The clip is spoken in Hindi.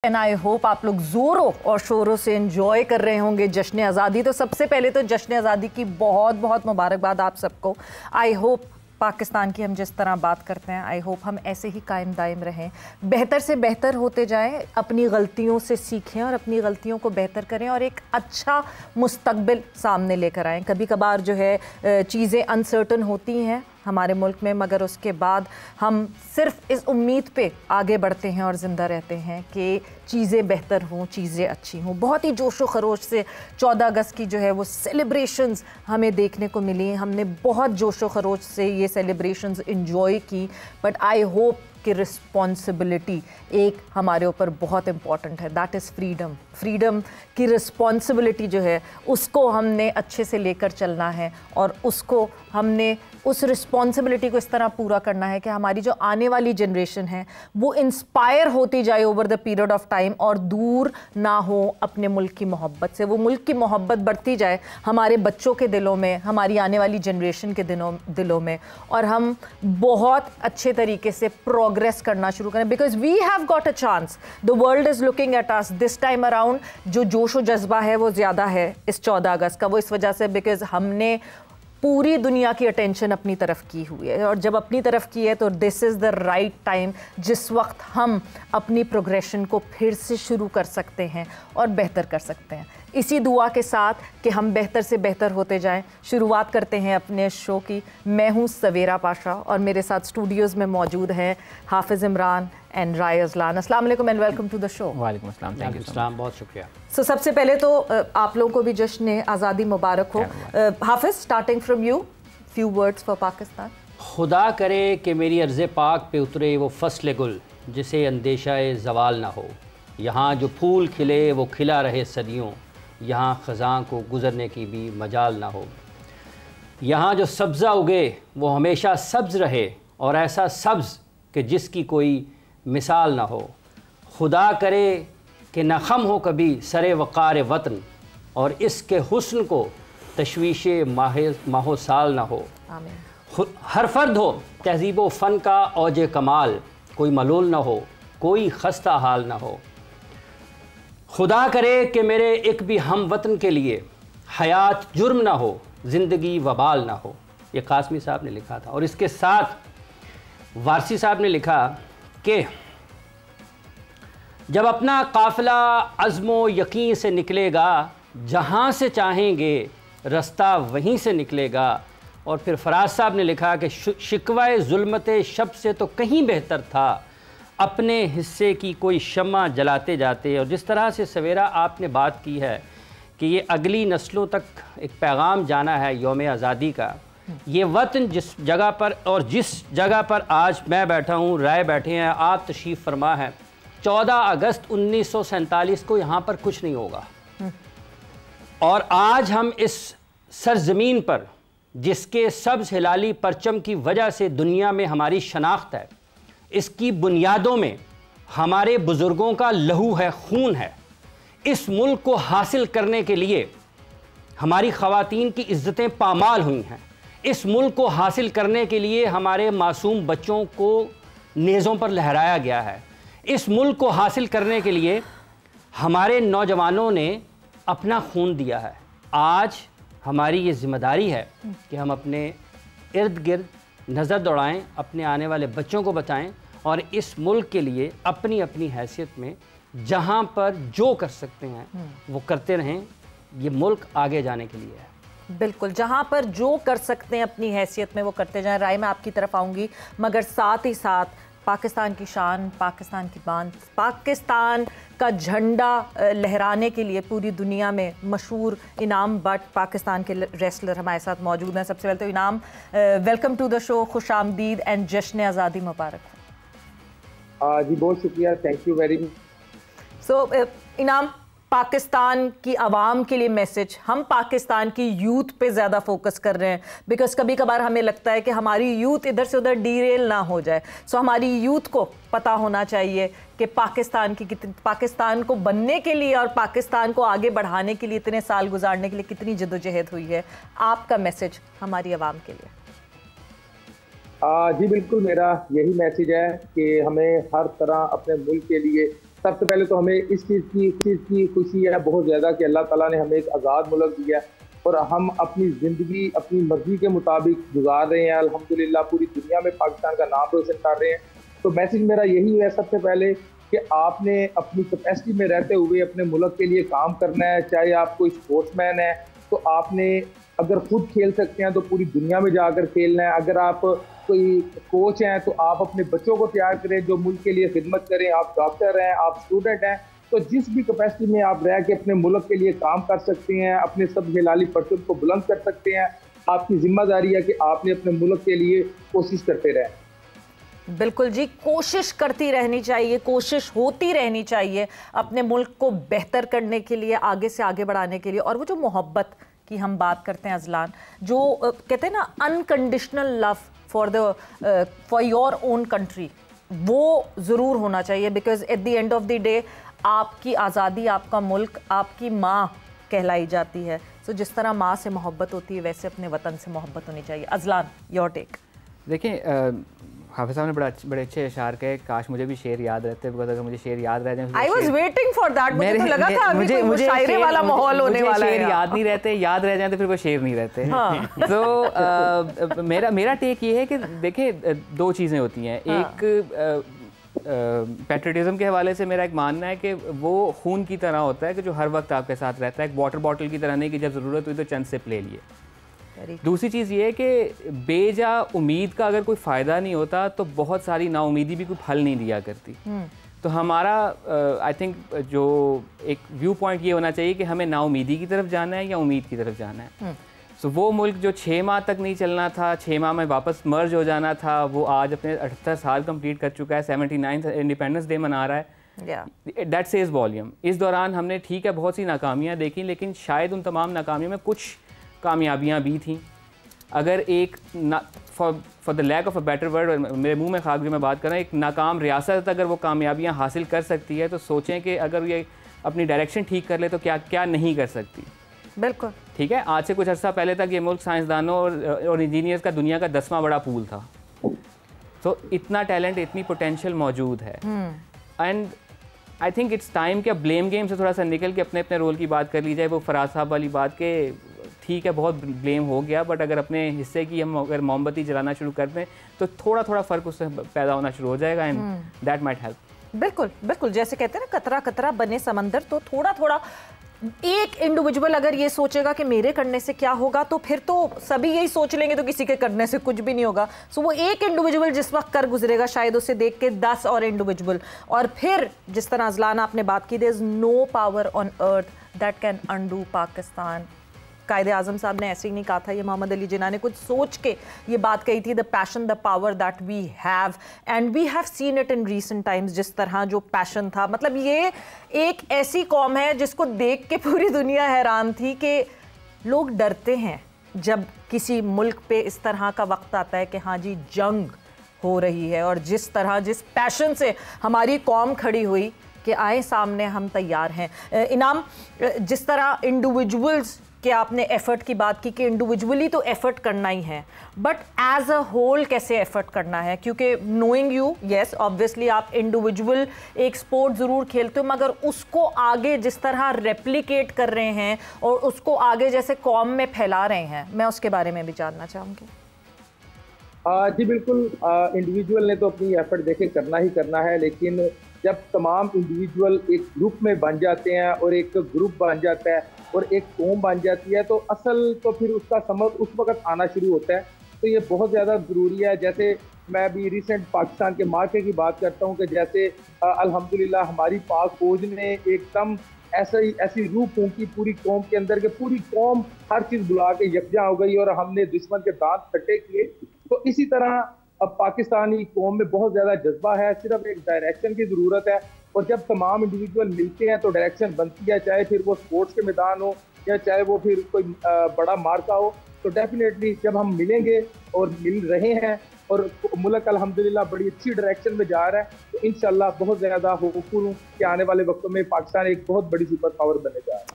एंड आई होप आप लोग जोरों और शोरों से एंजॉय कर रहे होंगे जश्न आज़ादी। तो सबसे पहले तो जश्न आज़ादी की बहुत बहुत मुबारकबाद आप सबको। आई होप पाकिस्तान की हम जिस तरह बात करते हैं, आई होप हम ऐसे ही कायम दायम रहें, बेहतर से बेहतर होते जाएं, अपनी गलतियों से सीखें और अपनी गलतियों को बेहतर करें और एक अच्छा मुस्तकबिल सामने लेकर आएँ। कभी कभार जो है चीज़ें अनसर्टन होती हैं हमारे मुल्क में, मगर उसके बाद हम सिर्फ इस उम्मीद पे आगे बढ़ते हैं और ज़िंदा रहते हैं कि चीज़ें बेहतर हों, चीज़ें अच्छी हों। बहुत ही जोशो खरोश से 14 अगस्त की जो है वो सेलिब्रेशंस हमें देखने को मिली। हमने बहुत जोशो खरोश से ये सेलिब्रेशंस एंजॉय की, बट आई होप कि रिस्पॉन्सिबिलिटी एक हमारे ऊपर बहुत इम्पॉर्टेंट है, दैट इज़ फ्रीडम। फ्रीडम की रिस्पॉन्सिबिलिटी जो है उसको हमने अच्छे से लेकर चलना है और उसको हमने उस रिस्पॉन्सिबिलिटी को इस तरह पूरा करना है कि हमारी जो आने वाली जनरेशन है वो इंस्पायर होती जाए over the period of time और दूर ना हो अपने मुल्क की मोहब्बत से। वो मुल्क की मोहब्बत बढ़ती जाए हमारे बच्चों के दिलों में, हमारी आने वाली जनरेशन के दिलों में, और हम बहुत अच्छे तरीके से प्रोग्रेस करना शुरू करें। Because we have got a chance, the world is looking at us this time around. जो जोश व जज्बा है वो ज़्यादा है इस 14 अगस्त का, वो इस वजह से बिकॉज हमने पूरी दुनिया की अटेंशन अपनी तरफ की हुई है, और जब अपनी तरफ की है तो this is the right time जिस वक्त हम अपनी प्रोग्रेशन को फिर से शुरू कर सकते हैं और बेहतर कर सकते हैं। इसी दुआ के साथ कि हम बेहतर से बेहतर होते जाएं, शुरुआत करते हैं अपने शो की। मैं हूं सवेरा पाशा और मेरे साथ स्टूडियोज़ में मौजूद हैं हाफिज़ इमरान एंड राय अज़लान। अस्सलाम वालेकुम and welcome to the show. वालेकुम अस्सलाम, थैंक यू सलाम, बहुत शुक्रिया। सो सबसे पहले तो आप लोगों को भी जश्न आज़ादी मुबारक हो। हाफिज़, starting from you, few words for Pakistan. खुदा करे कि मेरी अर्ज़ पाक पे उतरे वो फसल गुल जिसे अंदेशा ज़वाल ना हो। यहाँ जो फूल खिले वो खिला रहे सदियों, यहाँ ख़ज़ां को गुज़रने की भी मजाल ना हो। यहाँ जो सब्ज़ा उगे वो हमेशा सब्ज़ रहे और ऐसा सब्ज़ कि जिसकी कोई मिसाल ना हो। खुदा करे कि न ख़म हो कभी सरे वक़ार वतन और इसके हुस्न को तशवीश माहो साल ना हो। आमीन। हर फर्द हो तहज़ीब व फ़न का औज कमाल, कोई मलूल ना हो, कोई खस्ता हाल ना हो। खुदा करे कि मेरे एक भी हम वतन के लिए हयात जुर्म ना हो, ज़िंदगी वबाल ना हो। ये कासमी साहब ने लिखा था, और इसके साथ वारसी साहब ने लिखा कि जब अपना काफ़िला अज़्मो यकीन से निकलेगा, जहाँ से चाहेंगे रास्ता वहीं से निकलेगा। और फिर फराज साहब ने लिखा कि शिकवाए ज़ुल्मत शब से तो कहीं बेहतर था अपने हिस्से की कोई शम्मा जलाते जाते। और जिस तरह से सवेरा आपने बात की है कि ये अगली नस्लों तक एक पैगाम जाना है यौम आज़ादी का, ये वतन जिस जगह पर और जिस जगह पर आज मैं बैठा हूँ, राय बैठे हैं, आप तशरीफ़ फरमा है, 14 अगस्त 1947 को यहाँ पर कुछ नहीं होगा। और आज हम इस सरज़मीन पर जिसके सब्ज़ हिलाली परचम की वजह से दुनिया में हमारी शनाख्त है, इसकी बुनियादों में हमारे बुज़ुर्गों का लहू है, खून है। इस मुल्क को हासिल करने के लिए हमारी ख़वातीन की इज़्ज़तें पामाल हुई हैं। इस मुल्क को हासिल करने के लिए हमारे मासूम बच्चों को नेज़ों पर लहराया गया है। इस मुल्क को हासिल करने के लिए हमारे नौजवानों ने अपना खून दिया है। आज हमारी ये ज़िम्मेदारी है कि हम अपने इर्द गिर्द नज़र दौड़ाएं, अपने आने वाले बच्चों को बताएं और इस मुल्क के लिए अपनी अपनी हैसियत में जहां पर जो कर सकते हैं वो करते रहें। ये मुल्क आगे जाने के लिए है। बिल्कुल, जहां पर जो कर सकते हैं अपनी हैसियत में वो करते जाएं। राय, मैं आपकी तरफ आऊँगी, मगर साथ ही साथ पाकिस्तान की शान, पाकिस्तान की बान, पाकिस्तान का झंडा लहराने के लिए पूरी दुनिया में मशहूर इनाम बट पाकिस्तान के रेसलर हमारे साथ मौजूद हैं। सबसे पहले तो इनाम, वेलकम टू द शो, खुश आमदीद एंड जश्न आज़ादी मुबारक हो। जी बहुत शुक्रिया, थैंक यू वेरी मच। सो इनाम, पाकिस्तान की आवाम के लिए मैसेज। हम पाकिस्तान की यूथ पे ज़्यादा फोकस कर रहे हैं बिकॉज कभी कभार हमें लगता है कि हमारी यूथ इधर से उधर डीरेल ना हो जाए। सो हमारी यूथ को पता होना चाहिए कि पाकिस्तान को बनने के लिए और पाकिस्तान को आगे बढ़ाने के लिए इतने साल गुजारने के लिए कितनी जद्दोजहद हुई है। आपका मैसेज हमारी आवाम के लिए। जी बिल्कुल, मेरा यही मैसेज है कि हमें हर तरह अपने मुल्क के लिए सबसे पहले तो हमें इस चीज़ की खुशी है बहुत ज़्यादा कि अल्लाह ताला ने हमें एक आज़ाद मुल्क दिया और हम अपनी ज़िंदगी अपनी मर्जी के मुताबिक गुजार रहे हैं। अल्हम्दुलिल्लाह पूरी दुनिया में पाकिस्तान का नाम रोशन कर रहे हैं। तो मैसेज मेरा यही है सबसे पहले कि आपने अपनी कैपेसिटी में रहते हुए अपने मुल्क के लिए काम करना है। चाहे आप कोई स्पोर्ट्समैन है तो आपने अगर खुद खेल सकते हैं तो पूरी दुनिया में जाकर खेलना है। अगर आप कोई कोच हैं तो आप अपने बच्चों को तैयार करें जो मुल्क के लिए खिदमत करें। आप डॉक्टर हैं, आप स्टूडेंट हैं, तो जिस भी कैपेसिटी में आप रह के अपने मुल्क के लिए काम कर सकते हैं, अपने सब हिलाली परचम को बुलंद कर सकते हैं, आपकी जिम्मेदारी है कि आपने अपने मुल्क के लिए कोशिश करते रहें। बिल्कुल जी, कोशिश करती रहनी चाहिए, कोशिश होती रहनी चाहिए अपने मुल्क को बेहतर करने के लिए, आगे से आगे बढ़ाने के लिए। और वो जो मोहब्बत की हम बात करते हैं अजलान, जो कहते हैं ना unconditional love for your own country, वो ज़रूर होना चाहिए। Because at the end of the day आपकी आज़ादी, आपका मुल्क आपकी माँ कहलाई जाती है। सो जिस तरह माँ से मोहब्बत होती है वैसे अपने वतन से मोहब्बत होनी चाहिए। Azlan, your take. देखिए, हाफिज साहब ने बड़े अच्छे इशार कहे। काश मुझे भी शेर याद रहते, बिकॉज़ अगर मुझे शेर याद रह जाए। I was waiting for that. मुझे तो लगा था अभी कोई मुशायरे वाला माहौल होने वाला है। शेर याद नहीं रहते, याद रह जाए तो फिर वो शेर नहीं रहते। तो मेरा टेक ये है कि देखिए, दो चीज़ें होती हैं। एक पैट्रियटिज्म के हवाले से मेरा एक मानना है कि वो खून की तरह होता है कि जो हर वक्त आपके साथ रहता है। एक वाटर बॉटल की तरह नहीं कि जब ज़रूरत हुई तो चंद सिप ले लिए। दूसरी चीज़ ये है कि बेजा उम्मीद का अगर कोई फ़ायदा नहीं होता तो बहुत सारी नाउमीदी भी कोई फल नहीं दिया करती। तो हमारा आई थिंक जो एक व्यू पॉइंट ये होना चाहिए कि हमें नाउमीदी की तरफ जाना है या उम्मीद की तरफ जाना है। सो वो मुल्क जो 6 माह तक नहीं चलना था, 6 माह में वापस मर्ज हो जाना था, वो आज अपने 78 साल कंप्लीट कर चुका है, 79 इंडिपेंडेंस डे मना रहा है। That says volume. इस दौरान हमने ठीक है बहुत सी नाकामियाँ देखी, लेकिन शायद उन तमाम नाकामियों में कुछ कामयाबियाँ भी थीं। अगर एक for the lack of a better word, मेरे मुंह में खाक जो मैं बात कर रहा हूँ, एक नाकाम रियासत अगर वो कामयाबियाँ हासिल कर सकती है तो सोचें कि अगर ये अपनी डायरेक्शन ठीक कर ले तो क्या क्या नहीं कर सकती। बिल्कुल ठीक है। आज से कुछ अर्सा पहले तक ये मुल्क साइंसदानों और इंजीनियर्स का दुनिया का 10वां बड़ा पूल था। तो इतना टैलेंट, इतनी पोटेंशियल मौजूद है। And I think it's time कि अब ब्लेम गेम से थोड़ा सा निकल के अपने अपने रोल की बात कर ली जाए। वो फराज साहब वाली बात के ठीक है बहुत ब्लेम हो गया, बट अगर अपने हिस्से की हम अगर मोमबत्ती जलाना शुरू कर दें तो थोड़ा थोड़ा फ़र्क उससे पैदा होना शुरू हो जाएगा एंड दैट माइट हेल्प। बिल्कुल बिल्कुल, जैसे कहते हैं ना कतरा कतरा बने समंदर। तो थोड़ा थोड़ा एक इंडिविजुअल अगर ये सोचेगा कि मेरे करने से क्या होगा तो फिर तो सभी यही सोच लेंगे तो किसी के करने से कुछ भी नहीं होगा। सो वो एक इंडिविजुअल जिस वक्त कर गुजरेगा शायद उसे देख के 10 और इंडिविजुअल, और फिर जिस तरह अजलान आपने बात की, there is no power on earth that can undo Pakistan. कायदे आज़म साहब ने ऐसे ही नहीं कहा था, ये मोहम्मद अली जिन्ना ने कुछ सोच के ये बात कही थी। The passion, the power that we have and we have seen it in recent times. जिस तरह जो पैशन था, मतलब ये एक ऐसी कौम है जिसको देख के पूरी दुनिया हैरान थी कि लोग डरते हैं जब किसी मुल्क पे इस तरह का वक्त आता है कि हाँ जी जंग हो रही है। और जिस तरह जिस पैशन से हमारी कौम खड़ी हुई कि आए सामने हम तैयार हैं। इनाम, जिस तरह इंडिविजुअल्स कि आपने एफर्ट की बात की कि इंडिविजुअली तो एफर्ट करना ही है, बट एज अ होल कैसे एफर्ट करना है? क्योंकि नोइंग यू, यस ऑब्वियसली आप इंडिविजुअल एक स्पोर्ट ज़रूर खेलते हो, मगर उसको आगे जिस तरह रेप्लिकेट कर रहे हैं और उसको आगे जैसे कौम में फैला रहे हैं, मैं उसके बारे में भी जानना चाहूँगी। जी बिल्कुल, इंडिविजुअल ने तो अपनी एफर्ट देखे करना ही करना है, लेकिन जब तमाम इंडिविजुअल एक ग्रुप में बन जाते हैं और एक ग्रुप बन जाता है और एक कौम बन जाती है तो असल तो फिर उसका समझ उस वक्त आना शुरू होता है। तो ये बहुत ज़्यादा ज़रूरी है। जैसे मैं अभी रिसेंट पाकिस्तान के मार्के की बात करता हूँ कि जैसे अल्हम्दुलिल्लाह हमारी पाक फौज ने एकदम ऐसी रूह फूंकी पूरी कौम के अंदर कि पूरी कौम हर चीज़ बुला के यकजा हो गई और हमने दुश्मन के दांत खट्टे किए। तो इसी तरह अब पाकिस्तानी कौम में बहुत ज़्यादा जज्बा है, सिर्फ एक डायरेक्शन की ज़रूरत है। और जब तमाम इंडिविजुअल मिलते हैं तो डायरेक्शन बनती है, चाहे फिर वो स्पोर्ट्स के मैदान हो या चाहे वो फिर कोई बड़ा मार्का हो। तो डेफिनेटली जब हम मिलेंगे और मिल रहे हैं और मुल्क अल्हम्दुलिल्लाह बड़ी अच्छी डायरेक्शन में जा रहा है, तो इंशाल्लाह बहुत ज़्यादा होपफुल हूँ कि आने वाले वक्तों में पाकिस्तान एक बहुत बड़ी सुपर पावर बने जा रहा है।